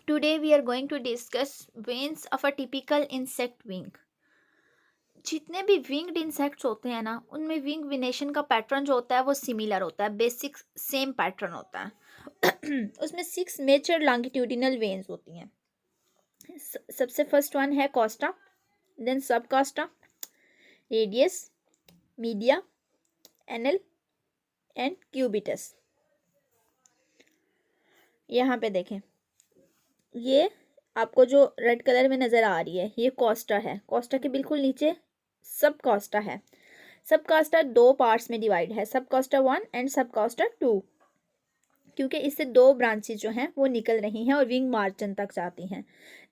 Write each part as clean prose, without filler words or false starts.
Today we are going to discuss veins of a typical insect wing. जितने भी winged insects होते हैं ना, उनमें विंग विनेशन का पैटर्न जो होता है वो सिमिलर होता है, बेसिक सेम पैटर्न होता है। उसमें 6 मेजर लॉन्गिट्यूडिनल वेन्स होती हैं। सबसे फर्स्ट वन है कोस्टा, देन सब Costa, radius, media, anal and cubitus. यहाँ पे देखें, ये आपको जो रेड कलर में नज़र आ रही है ये कोस्टा है। कोस्टा के बिल्कुल नीचे सब कोस्टा है। सब कोस्टा 2 पार्ट्स में डिवाइड है, सब कोस्टा 1 एंड सब कोस्टा 2, क्योंकि इससे 2 ब्रांचेज जो हैं वो निकल रही हैं और विंग मार्जिन तक जाती हैं।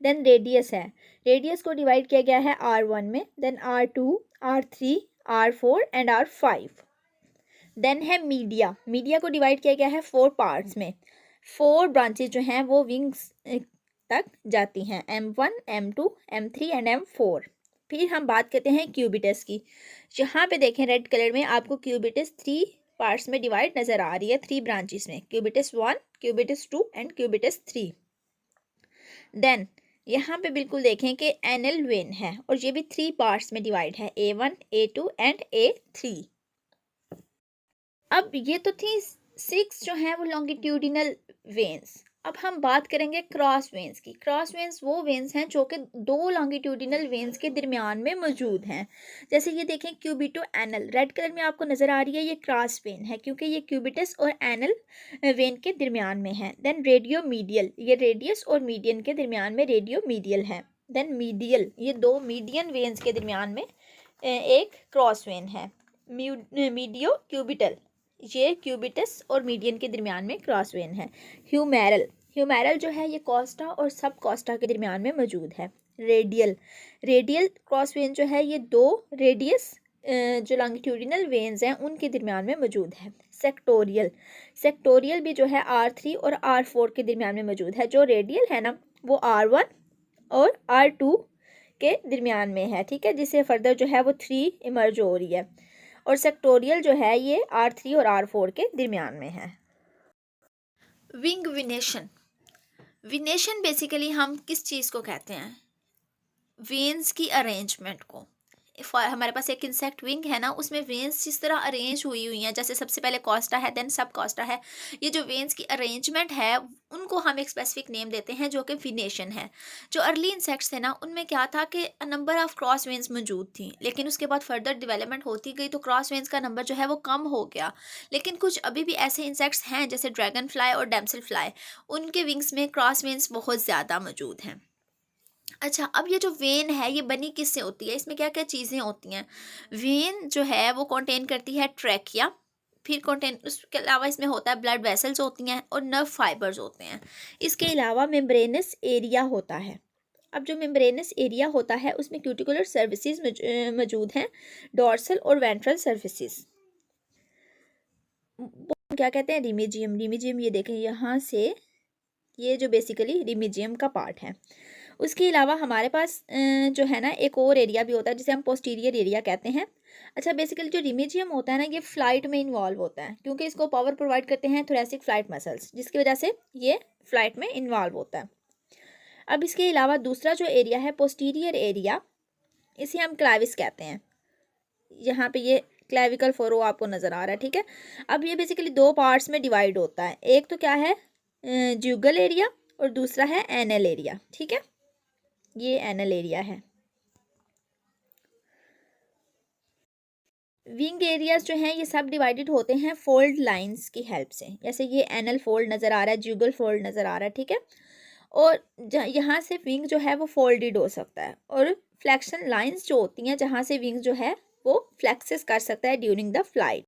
देन रेडियस है, रेडियस को डिवाइड किया गया है R1 में, then R2, R3, R4 and R5। Then है मीडिया, मीडिया को डिवाइड किया गया है 4 पार्ट्स में। 4 ब्रांचेज जो हैं वो विंग्स तक जाती हैं, M1, M2, M3 and M4। फिर हम बात करते हैं क्यूबिटस की। यहाँ पे देखें रेड कलर में आपको क्यूबिटस 3 पार्ट्स में डिवाइड नज़र आ रही है, 3 ब्रांचेस में, cubitus 1, cubitus 2 and cubitus 3। Then यहाँ पे बिल्कुल देखें कि एनल वेन है और ये भी 3 पार्ट्स में डिवाइड है, A1, A2 एंड A3। अब ये तो थी 6 जो हैं वो लॉन्गिट्यूडिनल वेन्स। अब हम बात करेंगे क्रॉस वेन्स की। क्रॉस वेन्स वो वेन्स हैं जो कि 2 लॉन्गिट्यूडिनल वेन्स के दरमियान में मौजूद हैं। जैसे ये देखें क्यूबिटो एनल, रेड कलर में आपको नज़र आ रही है, ये क्रॉस वेन है क्योंकि ये क्यूबिटस और एनल वेन के दरमियान में है। देन रेडियो मीडियल, ये रेडियस और मीडियन के दरमियान में रेडियो मीडियल है। देन मीडियल, ये 2 मीडियन वेन्स के दरमियान में एक क्रॉस वेन है, मीडियो क्यूबिटल, ये क्यूबिटस और मीडियन के दरमियान में क्रॉस वेन है। ह्यूमेरल, ह्यूमेरल जो है ये कोस्टा और सब कोस्टा के दरमियान में मौजूद है। रेडियल, रेडियल क्रॉस वेन जो है ये 2 रेडियस जो लॉन्गिट्यूडिनल वेन्स हैं उनके दरमियान में मौजूद है। सेक्टोरियल, सेक्टोरियल भी जो है R3 और R4 के दरमियान में मौजूद है। जो रेडियल है ना वो R1 और R2 के दरमियान में है, ठीक है, जिससे फर्दर जो है वो 3 इमर्ज हो रही है। और सेक्टोरियल जो है ये R3 और R4 के दरमियान में है। विंग विनेशन, विनेशन बेसिकली हम किस चीज़ को कहते हैं? वेन्स की अरेंजमेंट को। हमारे पास एक इंसेक्ट विंग है ना, उसमें वेन्स जिस तरह अरेंज हुई हैं, जैसे सबसे पहले कोस्टा है, देन सब कोस्टा है, ये जो वेन्स की अरेंजमेंट है उनको हम एक स्पेसिफिक नेम देते हैं जो कि विनेशन है। जो अर्ली इंसेक्ट्स थे ना उनमें क्या था कि नंबर ऑफ क्रॉस वेन्स मौजूद थी, लेकिन उसके बाद फर्दर डेवलपमेंट होती गई तो क्रॉस वेन्स का नंबर जो है वो कम हो गया। लेकिन कुछ अभी भी ऐसे इंसेक्ट्स हैं जैसे ड्रैगन फ्लाई और डैमसल फ्लाई, उनके विंग्स में क्रॉस वेन्स बहुत ज़्यादा मौजूद हैं। अच्छा, अब ये जो वेन है ये बनी किससे होती है, इसमें क्या क्या चीज़ें होती हैं? वेन जो है वो कंटेन करती है ट्रैकिया, फिर कंटेन, उसके अलावा इसमें होता है ब्लड वेसल्स होती हैं और नर्व फाइबर्स होते हैं। इसके अलावा मेम्ब्रेनस एरिया होता है। अब जो मेम्ब्रेनस एरिया होता है उसमें क्यूटिकुलर सर्विसेज मौजूद हैं, डोर्सल और वेंट्रल सर्विसेज। क्या कहते हैं? रिमिजियम, रिमिजियम ये देखें यहाँ से, ये जो बेसिकली रिमिजियम का पार्ट है। उसके अलावा हमारे पास जो है ना एक और एरिया भी होता है जिसे हम पोस्टीरियर एरिया कहते हैं। अच्छा, बेसिकली जो रिमिजियम होता है ना ये फ्लाइट में इन्वॉल्व होता है क्योंकि इसको पावर प्रोवाइड करते हैं थोरेसिक फ्लाइट मसल्स, जिसकी वजह से ये फ्लाइट में इन्वॉल्व होता है। अब इसके अलावा दूसरा जो एरिया है पोस्टीरियर एरिया, इसे हम क्लाविस कहते हैं। यहाँ पे ये क्लेविकल फोरो आपको नज़र आ रहा है, ठीक है। अब ये बेसिकली 2 पार्ट्स में डिवाइड होता है, एक तो क्या है ज्यूगल एरिया और दूसरा है एनल एरिया, ठीक है, ये एनल एरिया है। विंग एरियाज जो हैं ये सब डिवाइडेड होते हैं फोल्ड लाइंस की हेल्प से। जैसे ये एनल फोल्ड नज़र आ रहा है, ज्यूगल फोल्ड नज़र आ रहा है, ठीक है। और यहाँ से विंग जो है वो फोल्डेड हो सकता है, और फ्लेक्शन लाइंस जो होती हैं जहाँ से विंग जो है वो फ्लेक्सेस कर सकता है ड्यूरिंग द फ्लाइट।